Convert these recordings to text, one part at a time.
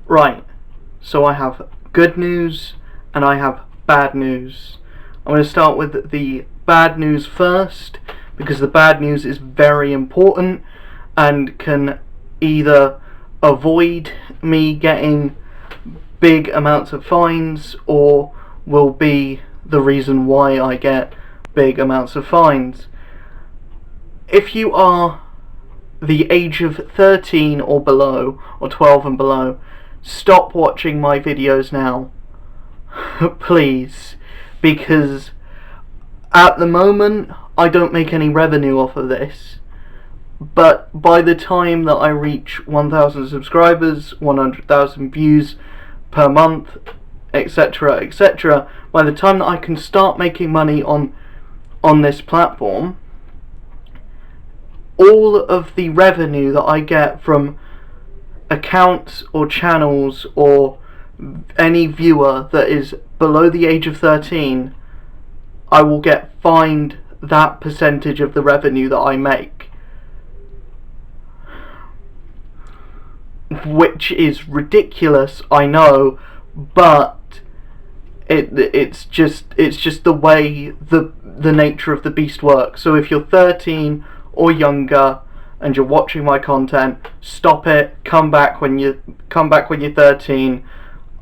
Right, so I have good news and I have bad news. I'm going to start with the bad news first, because the bad news is very important and can either avoid me getting big amounts of fines or will be the reason why I get big amounts of fines. If you are the age of 13 or below, or 12 and below, stop watching my videos now. Please, because at the moment I don't make any revenue off of this, but by the time that I reach 1,000 subscribers, 100,000 views per month, etc, etc, by the time that I can start making money on this platform, all of the revenue that I get from accounts or channels or any viewer that is below the age of 13, I will get fined that percentage of the revenue that I make, which is ridiculous, I know, but it's just the way the nature of the beast works. So if you're 13 or younger and you're watching my content, stop it. Come back when you're 13.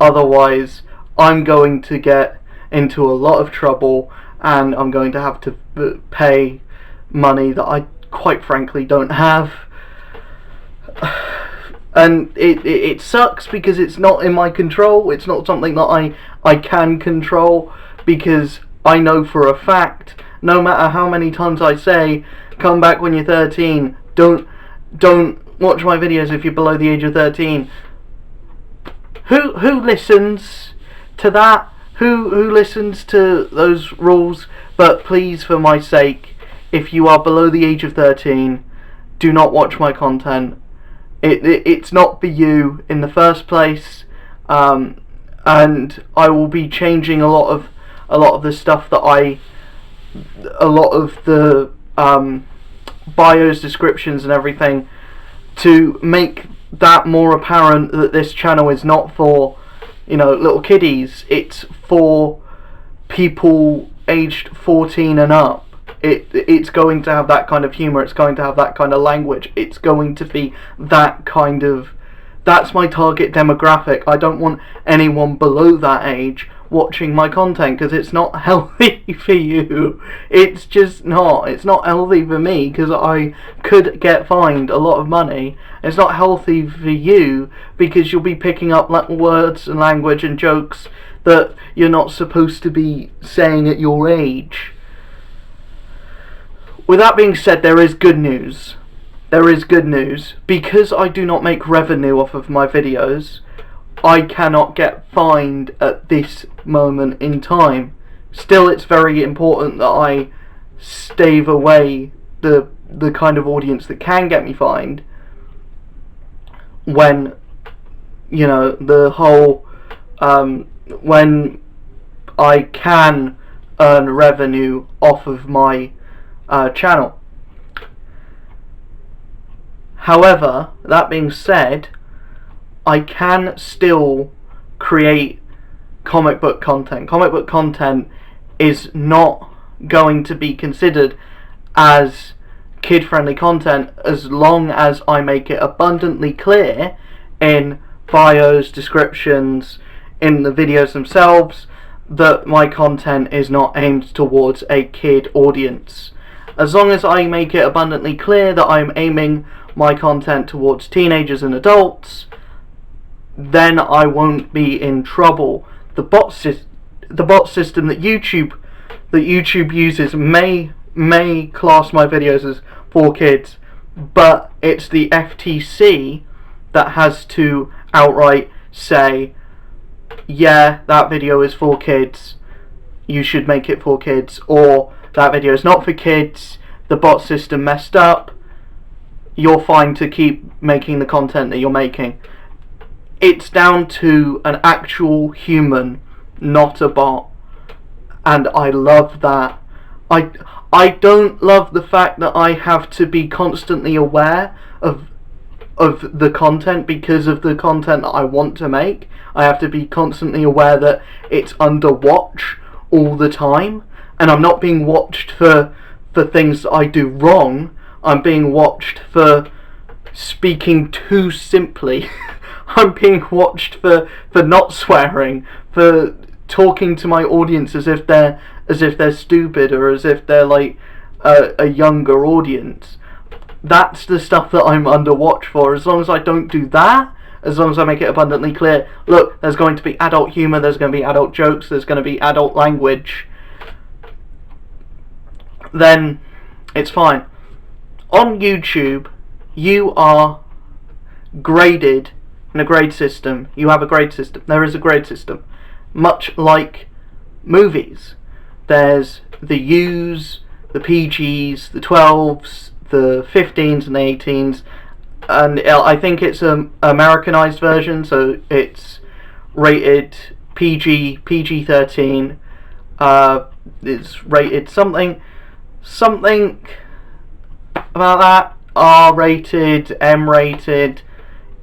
Otherwise, I'm going to get into a lot of trouble, and I'm going to have to pay money that I quite frankly don't have. And it sucks because it's not in my control. It's not something that I can control, because I know for a fact, no matter how many times I say, come back when you're 13, don't watch my videos if you're below the age of 13. Who listens to that? Who listens to those rules? But please, for my sake, if you are below the age of 13, do not watch my content. It's not for you in the first place, and I will be changing a lot of the stuff that a lot of the bios, descriptions and everything, to make that more apparent that this channel is not for, little kiddies. It's for people aged 14 and up. It's going to have that kind of humour, it's going to have that kind of language, it's going to be that kind of... That's my target demographic. I don't want anyone below that age watching my content, because it's not healthy for you. It's just not. It's not healthy for me, because I could get fined a lot of money. It's not healthy for you, because you'll be picking up words and language and jokes that you're not supposed to be saying at your age. With that being said, there is good news. There is good news. Because I do not make revenue off of my videos, I cannot get fined at this moment in time. Still, it's very important that I stave away the kind of audience that can get me fined when, the whole, when I can earn revenue off of my channel. However, that being said, I can still create comic book content. Comic book content is not going to be considered as kid-friendly content as long as I make it abundantly clear in bios, descriptions, in the videos themselves, that my content is not aimed towards a kid audience. As long as I make it abundantly clear that I'm aiming my content towards teenagers and adults, then I won't be in trouble. The bot system that YouTube uses may class my videos as for kids, but it's the FTC that has to outright say, yeah, that video is for kids, you should make it for kids, or that video is not for kids, the bot system messed up, you're fine to keep making the content that you're making. It's down to an actual human, not a bot, and I love that. I don't love the fact that I have to be constantly aware of of the content because of the content that I want to make. I have to be constantly aware that it's under watch all the time, and I'm not being watched for things that I do wrong. I'm being watched for speaking too simply. I'm being watched for not swearing, for talking to my audience as if they're stupid, or as if they're like a younger audience. That's the stuff that I'm under watch for. As long as I don't do that, as long as I make it abundantly clear, look, there's going to be adult humour, there's going to be adult jokes, there's going to be adult language, then it's fine. On YouTube, you are graded in a grade system. You have a grade system. There is a grade system. Much like movies. There's the U's, the PG's, the 12's, the 15's and the 18's. And I think it's an Americanized version, so it's rated PG, PG-13. It's rated something about that. R-rated, M-rated,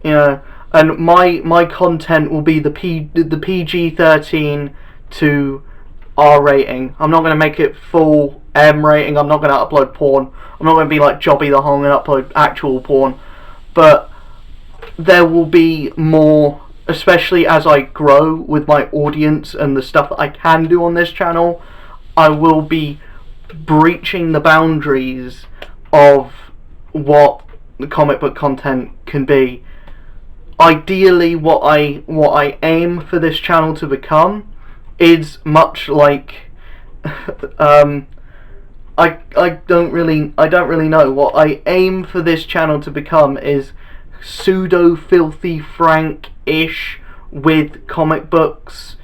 you know. And my content will be the PG-13 to R rating. I'm not going to make it full M rating. I'm not going to upload porn. I'm not going to be like Jobby the Hong and upload actual porn. But there will be more, especially as I grow with my audience and the stuff that I can do on this channel. I will be breaching the boundaries of what the comic book content can be. Ideally, what I aim for this channel to become is much like I don't really know. What I aim for this channel to become is pseudo Filthy Frank-ish with comic books,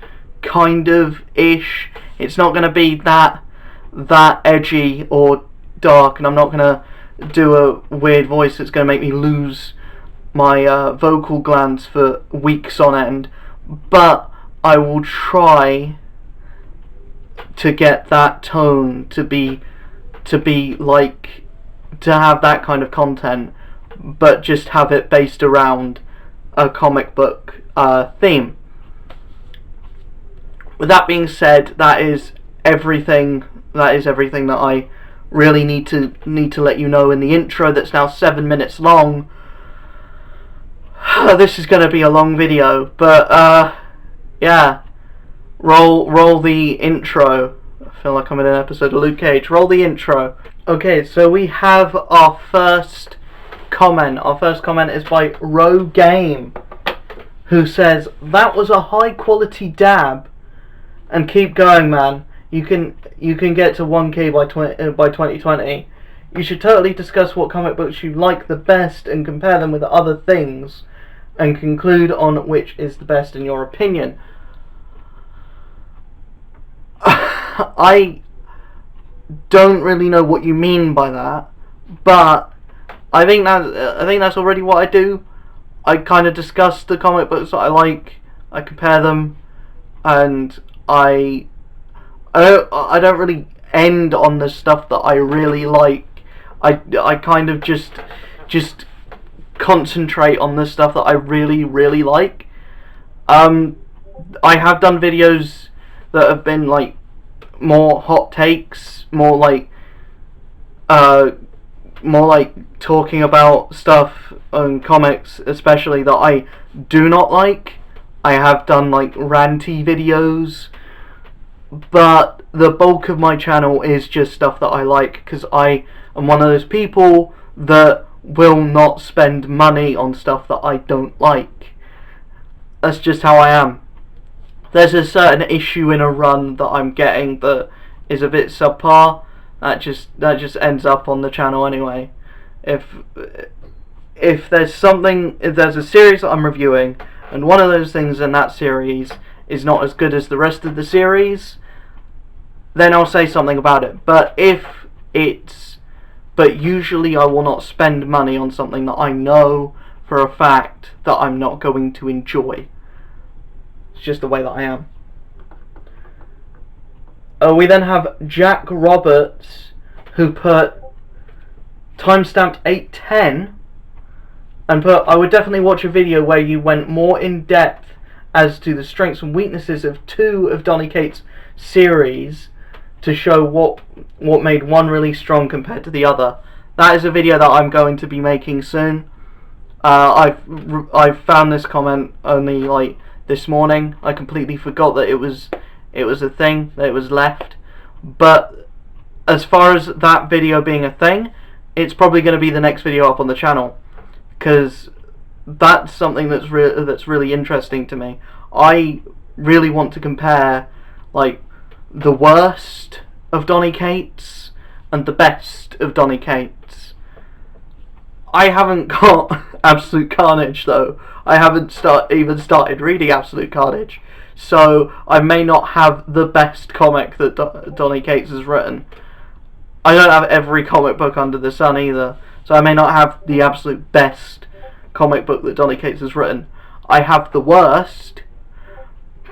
kind of ish. It's not going to be that edgy or dark, and I'm not going to do a weird voice that's going to make me lose my vocal glands for weeks on end, but I will try to get that tone to be like, to have that kind of content, but just have it based around a comic book theme. With that being said, that is everything that I really need to let you know in the intro that's now 7 minutes long. This is going to be a long video, but yeah, roll the intro. I feel like I'm in an episode of Luke Cage. Roll the intro. Okay, so we have our first comment. Our first comment is by Row Game, who says, "That was a high quality dab, and keep going, man. You can get to 1K by 2020. You should totally discuss what comic books you like the best and compare them with other things, and conclude on which is the best in your opinion." I don't really know what you mean by that, but I think that's already what I do. I kind of discuss the comic books that I like, I compare them, and I don't really end on the stuff that I really like. I kind of just concentrate on the stuff that I really like. I have done videos that have been like more hot takes, more like talking about stuff on comics, especially that I do not like. I have done like ranty videos, but the bulk of my channel is just stuff that I like, because I am one of those people that will not spend money on stuff that I don't like. That's just how I am. There's a certain issue in a run that I'm getting that is a bit subpar. That just ends up on the channel anyway. If there's a series that I'm reviewing, and one of those things in that series is not as good as the rest of the series, then I'll say something about it. But usually I will not spend money on something that I know for a fact that I'm not going to enjoy. It's just the way that I am. We then have Jack Roberts, who put timestamped 8:10. and put, I would definitely watch a video where you went more in depth as to the strengths and weaknesses of 2 of Donny Cates' series to show what made one really strong compared to the other. That is a video that I'm going to be making soon. I've found this comment only like this morning. I completely forgot that it was a thing, that it was left. But as far as that video being a thing, it's probably going to be the next video up on the channel, because that's something that's really interesting to me. I really want to compare like the worst of Donny Cates and the best of Donny Cates. I haven't got Absolute Carnage though. I haven't even started reading Absolute Carnage, so I may not have the best comic that Donny Cates has written. I don't have every comic book under the sun either, so I may not have the absolute best comic book that Donny Cates has written. I have the worst,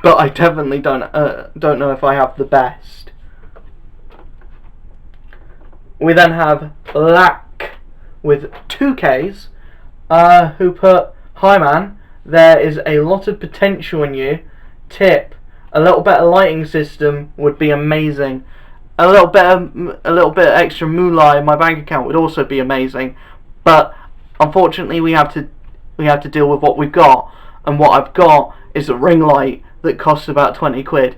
but I definitely don't know if I have the best. We then have Lack with 2 Ks, who put, "Hi man, there is a lot of potential in you. Tip: a little better lighting system would be amazing. A little bit extra moolah in my bank account would also be amazing. But unfortunately, we have to deal with what we've got, and what I've got is a ring light that costs about 20 quid.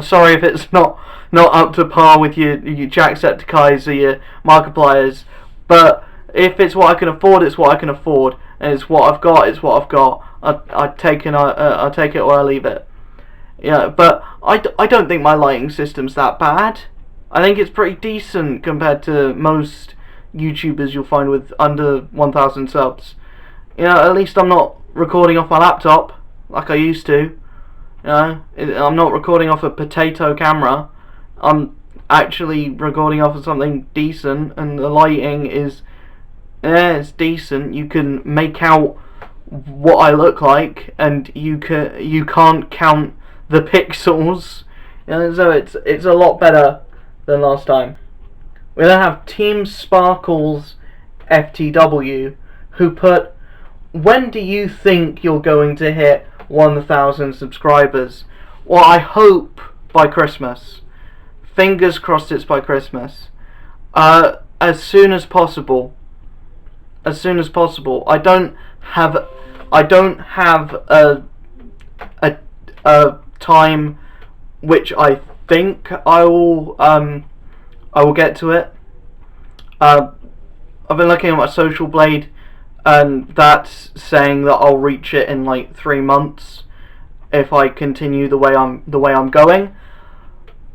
Sorry if it's not up to par with your Jacksepticeyes or your Markipliers, but if it's what I can afford, it's what I can afford, and it's what I've got. It's what I've got. I take it or I leave it. Yeah, but I don't think my lighting system's that bad. I think it's pretty decent compared to most YouTubers you'll find with under 1,000 subs. You know, at least I'm not recording off my laptop like I used to. You know, I'm not recording off a potato camera. I'm actually recording off of something decent, and the lighting is, it's decent. You can make out what I look like, and you can't count the pixels. You know, so it's a lot better than last time. We then have Team Sparkles FTW, who put, "When do you think you're going to hit 1,000 subscribers?" Well, I hope by Christmas. Fingers crossed it's by Christmas. As soon as possible. As soon as possible. I don't have a time which I think I will get to it. I've been looking at my Social Blade, and that's saying that I'll reach it in like 3 months if I continue the way I'm going.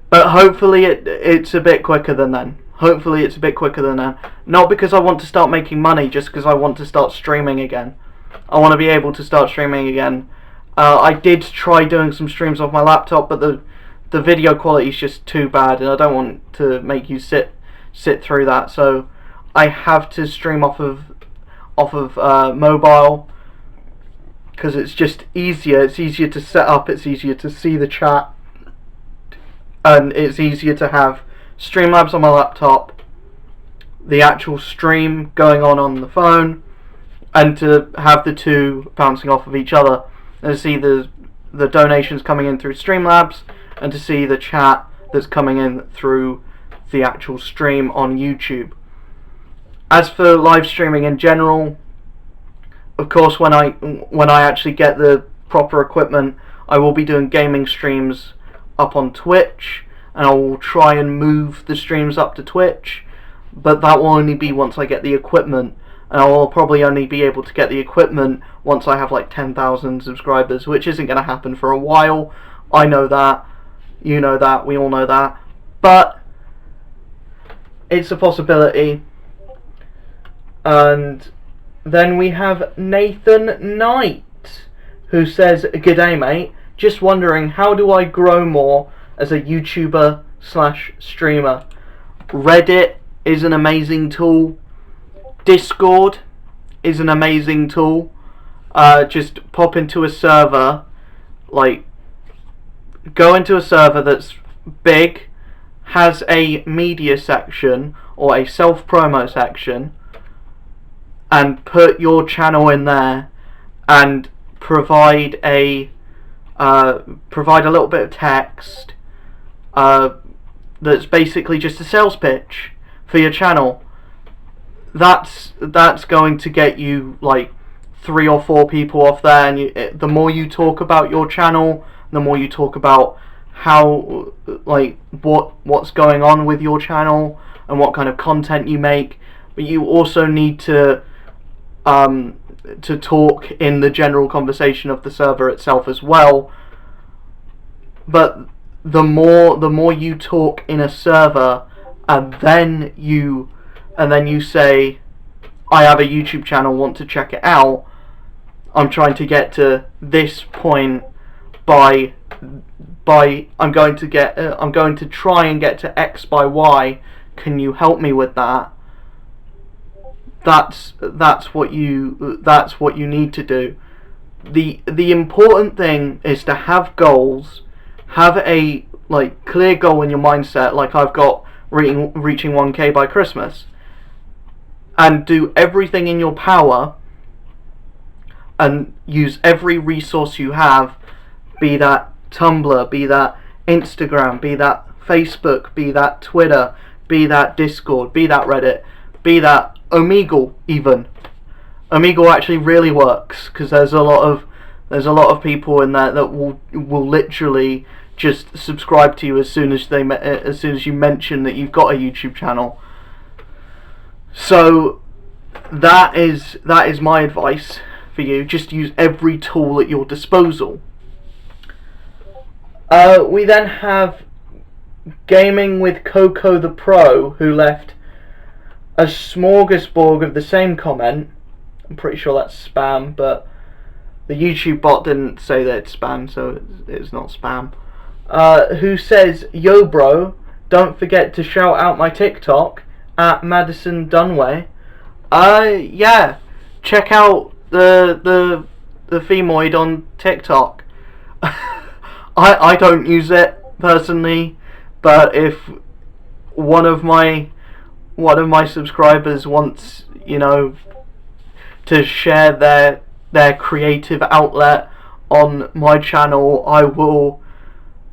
But hopefully it's a bit quicker than then. Hopefully it's a bit quicker than then. Not because I want to start making money, just because I want to start streaming again. I want to be able to start streaming again. I did try doing some streams off my laptop, but the video quality is just too bad, and I don't want to make you sit through that. So I have to stream off of mobile, because it's just easier. It's easier to set up. It's easier to see the chat, and it's easier to have Streamlabs on my laptop, the actual stream going on the phone, and to have the two bouncing off of each other, and to see the donations coming in through Streamlabs, and to see the chat that's coming in through the actual stream on YouTube. As for live streaming in general, of course, when I actually get the proper equipment, I will be doing gaming streams up on Twitch, and I will try and move the streams up to Twitch, but that will only be once I get the equipment, and I will probably only be able to get the equipment once I have like 10,000 subscribers, which isn't going to happen for a while. I know that, you know that, we all know that, but it's a possibility. And then we have Nathan Knight, who says, "G'day mate, just wondering, how do I grow more as a YouTuber / streamer? Reddit is an amazing tool. Discord is an amazing tool. Just pop into a server, like, go into a server that's big, has a media section or a self-promo section, and put your channel in there and provide a little bit of text that's basically just a sales pitch for your channel, that's going to get you like 3 or 4 people off there. And the more you talk about your channel, the more you talk about how, like, what's going on with your channel and what kind of content you make. But you also need to talk in the general conversation of the server itself as well. But the more you talk in a server, and then you say, I have a YouTube channel, want to check it out, I'm trying to get to this point by I'm going to try and get to X by Y, can you help me with that? That's what you need to do. The important thing is to have goals, have a clear goal in your mindset, like I've got reaching 1K by Christmas, and do everything in your power and use every resource you have, be that Tumblr, be that Instagram, be that Facebook, be that Twitter, be that Discord, be that Reddit, be that Omegle even. Omegle actually really works, because there's a lot of people in there that will literally just subscribe to you as soon as you mention that you've got a YouTube channel. So that is my advice for you. Just use every tool at your disposal. We then have Gaming with Coco the Pro, who left a smorgasbord of the same comment. I'm pretty sure that's spam, but the YouTube bot didn't say that it's spam, so it's not spam. Who says, yo bro, don't forget to shout out my TikTok at Madison Dunway. Yeah, check out the Femoid on TikTok. I don't use it personally, but if one of my subscribers wants, to share their creative outlet on my channel, I will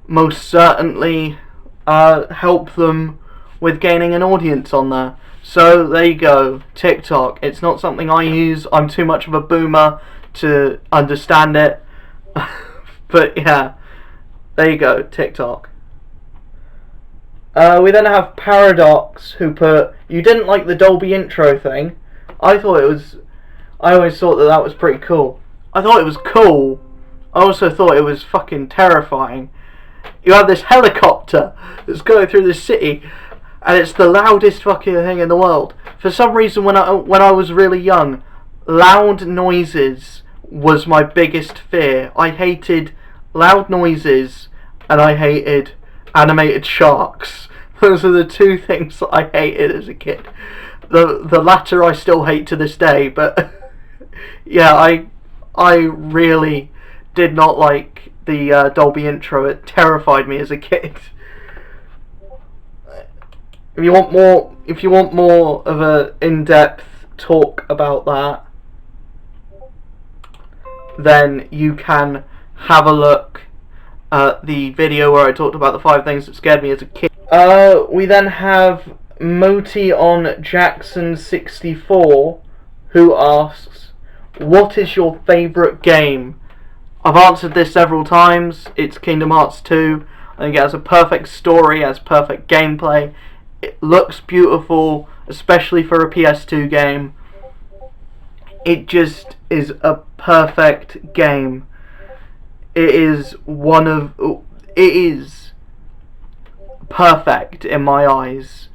most certainly help them with gaining an audience on there. So there you go, TikTok. It's not something I use. I'm too much of a boomer to understand it. But yeah, there you go, TikTok. We then have Paradox, who put, you didn't like the Dolby intro thing. I always thought that was pretty cool. I thought it was cool. I also thought it was fucking terrifying. You have this helicopter that's going through the city, and it's the loudest fucking thing in the world. For some reason, when I was really young, loud noises was my biggest fear. I hated loud noises, and I hated animated sharks. Those are the two things that I hated as a kid. The latter I still hate to this day, but yeah, I really did not like the Dolby intro. It terrified me as a kid. If you want more of a in-depth talk about that, then you can have a look at the video where I talked about the 5 things that scared me as a kid. We then have Moti on Jackson 64, who asks, what is your favourite game? I've answered this several times. It's Kingdom Hearts 2. I think it has a perfect story, has perfect gameplay. It looks beautiful, especially for a PS2 game. It just is a perfect game. It is perfect in my eyes.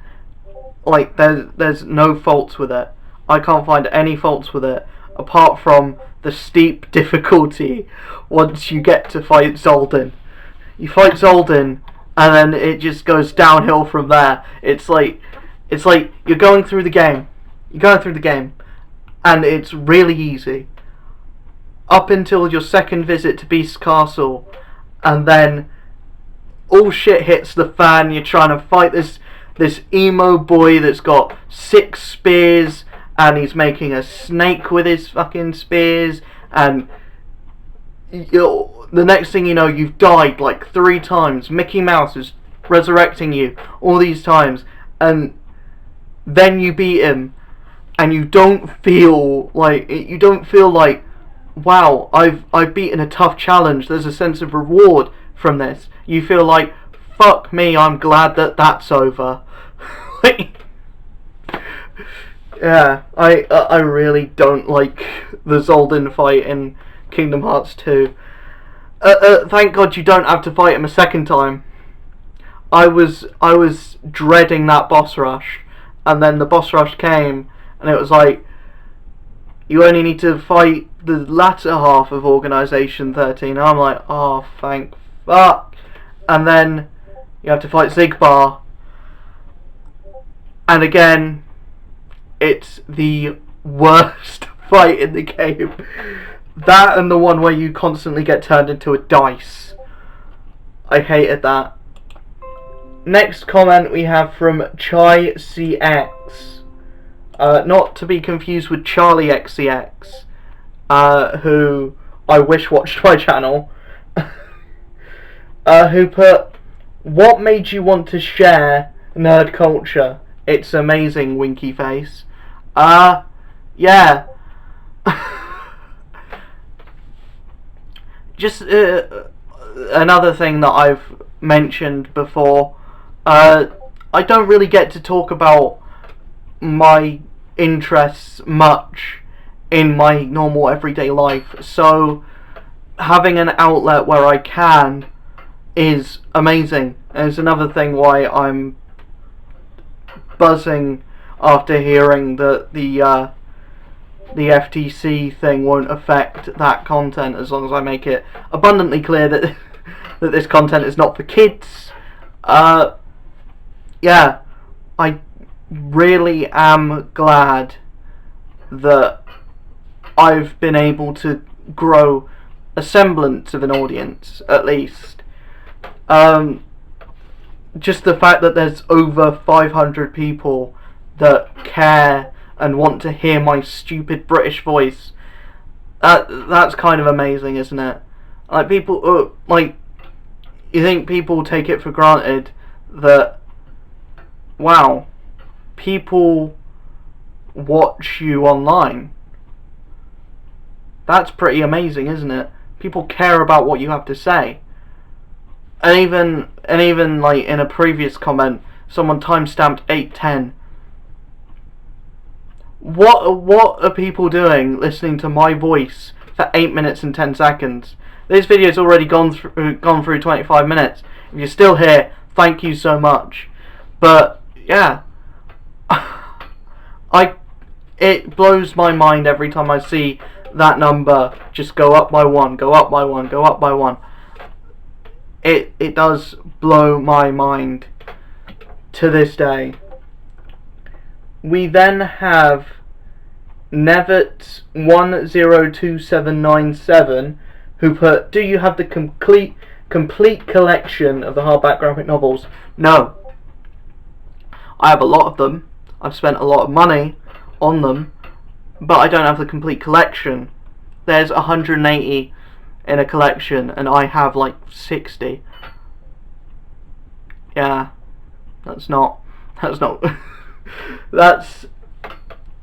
Like, there's no faults with it. I can't find any faults with it, apart from the steep difficulty once you get to fight Zoldan. You fight Zoldan, and then it just goes downhill from there. It's like you're going through the game. And it's really easy. Up until your second visit to Beast Castle, and then all shit hits the fan. You're trying to fight this emo boy that's got 6 spears and he's making a snake with his fucking spears, and the next thing you know, you've died like 3 times. Mickey Mouse is resurrecting you all these times, and then you beat him, and you don't feel like wow, I've beaten a tough challenge. There's a sense of reward from this. You feel like, fuck me, I'm glad that that's over. Yeah, I really don't like the Zoldan fight in Kingdom Hearts 2. Thank God you don't have to fight him a second time. I was dreading that boss rush, and then the boss rush came, and it was like, you only need to fight the latter half of Organisation 13. And I'm like, oh, thank fuck. And then you have to fight Zigbar, and again, it's the worst fight in the game. That and the one where you constantly get turned into a dice. I hated that. Next comment we have from Chai CX. Not to be confused with Charlie XCX, who I wish watched my channel. Who put, what made you want to share nerd culture? It's amazing, winky face. Yeah. Just another thing that I've mentioned before, I don't really get to talk about my interests much in my normal everyday life, so having an outlet where I can is amazing. And it's another thing why I'm buzzing after hearing that the FTC thing won't affect that content, as long as I make it abundantly clear that that this content is not for kids. Yeah, I really am glad that I've been able to grow a semblance of an audience, at least. Just the fact that there's over 500 people that care and want to hear my stupid British voice, that's kind of amazing, isn't it? Like, people, you think people take it for granted that, wow, people watch you online. That's pretty amazing, isn't it? People care about what you have to say. And even like in a previous comment, someone timestamped 8:10. What are people doing listening to my voice for 8 minutes and 10 seconds? This video's already gone through 25 minutes. If you're still here, thank you so much. But yeah, it blows my mind every time I see that number just go up by one, go up by one, go up by one. It does blow my mind to this day. We then have Nevet 102797, who put, do you have the complete collection of the hardback graphic novels? No. I have a lot of them. I've spent a lot of money on them, but I don't have the complete collection. There's 180 in a collection, and I have like 60. Yeah, that's that's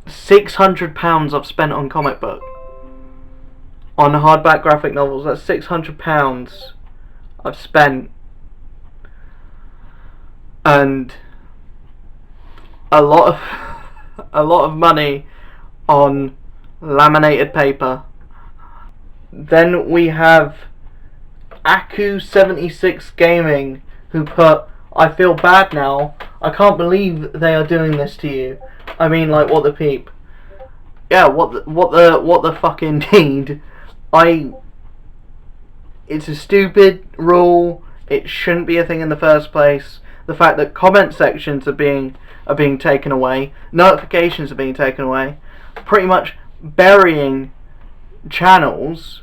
£600 I've spent on comic book, on hardback graphic novels. That's £600 I've spent, and a lot of money on laminated paper. Then we have Aku76 Gaming, who put, I feel bad now. I can't believe they are doing this to you. I mean, like, what the peep? Yeah, what the fuck indeed. It's a stupid rule. It shouldn't be a thing in the first place. The fact that comment sections are being taken away, notifications are being taken away, pretty much burying channels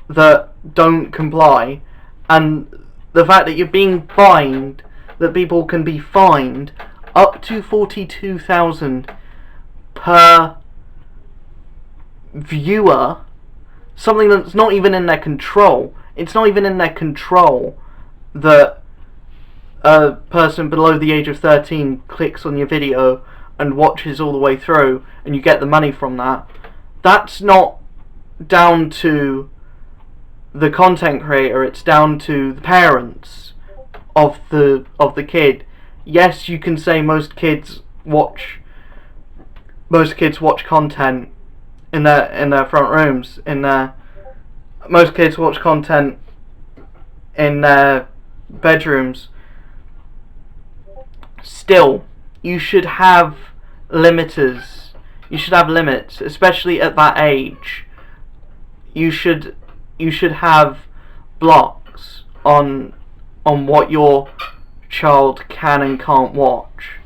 that don't comply, and the fact that you're being fined, that people can be fined up to 42,000 per viewer, something that's not even in their control. It's not even in their control that a person below the age of 13 clicks on your video and watches all the way through and you get the money from that. That's not down to the content creator, it's down to the parents of the kid. Yes, you can say most kids watch content in their front rooms, most kids watch content in their bedrooms. Still, you should have limiters. You should have limits, especially at that age. You should have blocks on what your child can and can't watch.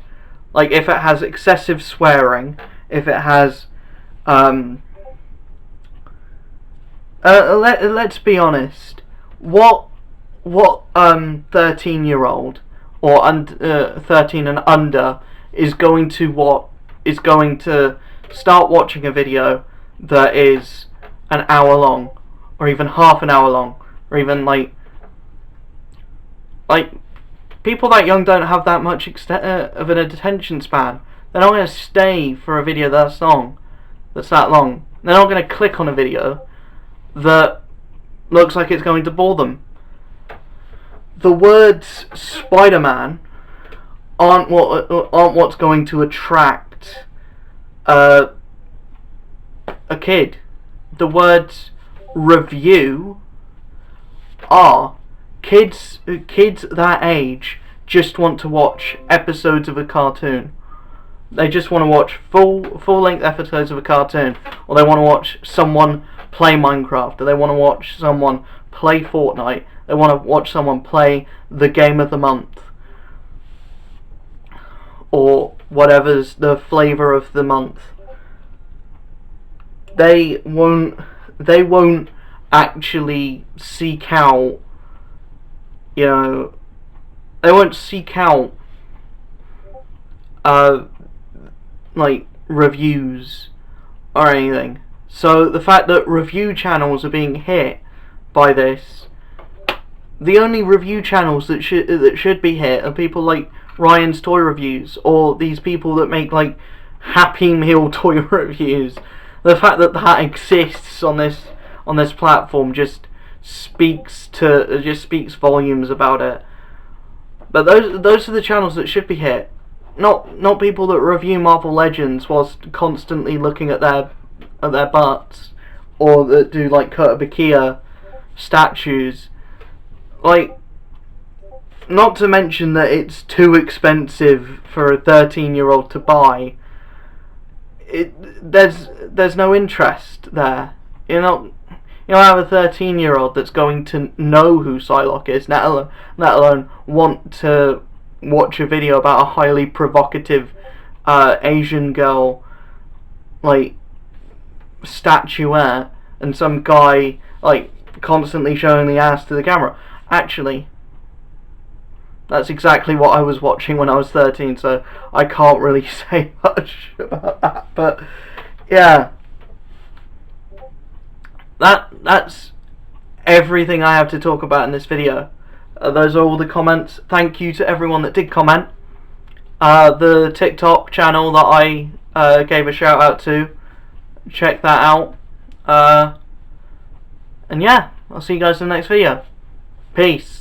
Like if it has excessive swearing, if it has let's be honest. What 13-year-old or 13 and under is going to start watching a video that is an hour long, or even half an hour long, or even like people that young don't have that much of an attention span. They're not going to stay for a video that's that long. They're not going to click on a video that looks like it's going to bore them. The words Spider-Man aren't what's going to attract a kid. The words review are. Kids that age just want to watch episodes of a cartoon. They just want to watch full-length episodes of a cartoon, or they want to watch someone play Minecraft, or they want to watch someone play Fortnite. They want to watch someone play the game of the month, or whatever's the flavor of the month. They won't actually seek out, they won't seek out like reviews or anything. So the fact that review channels are being hit by this, the only review channels that should be hit are people like Ryan's Toy Reviews, or these people that make like Happy Meal toy reviews. The fact that exists on this platform just speaks volumes about it. But those are the channels that should be hit, not people that review Marvel Legends whilst constantly looking at their butts, or that do like Kurt Bakia statues. Like, not to mention that it's too expensive for a 13-year-old to buy. There's no interest there. You don't have a 13-year-old that's going to know who Psylocke is, let alone want to watch a video about a highly provocative Asian girl like statuette and some guy like constantly showing the ass to the camera. Actually, that's exactly what I was watching when I was 13, so I can't really say much about that. But yeah, that's everything I have to talk about in this video. Those are all the comments. Thank you to everyone that did comment. The TikTok channel that I gave a shout out to, check that out. And yeah, I'll see you guys in the next video. Peace.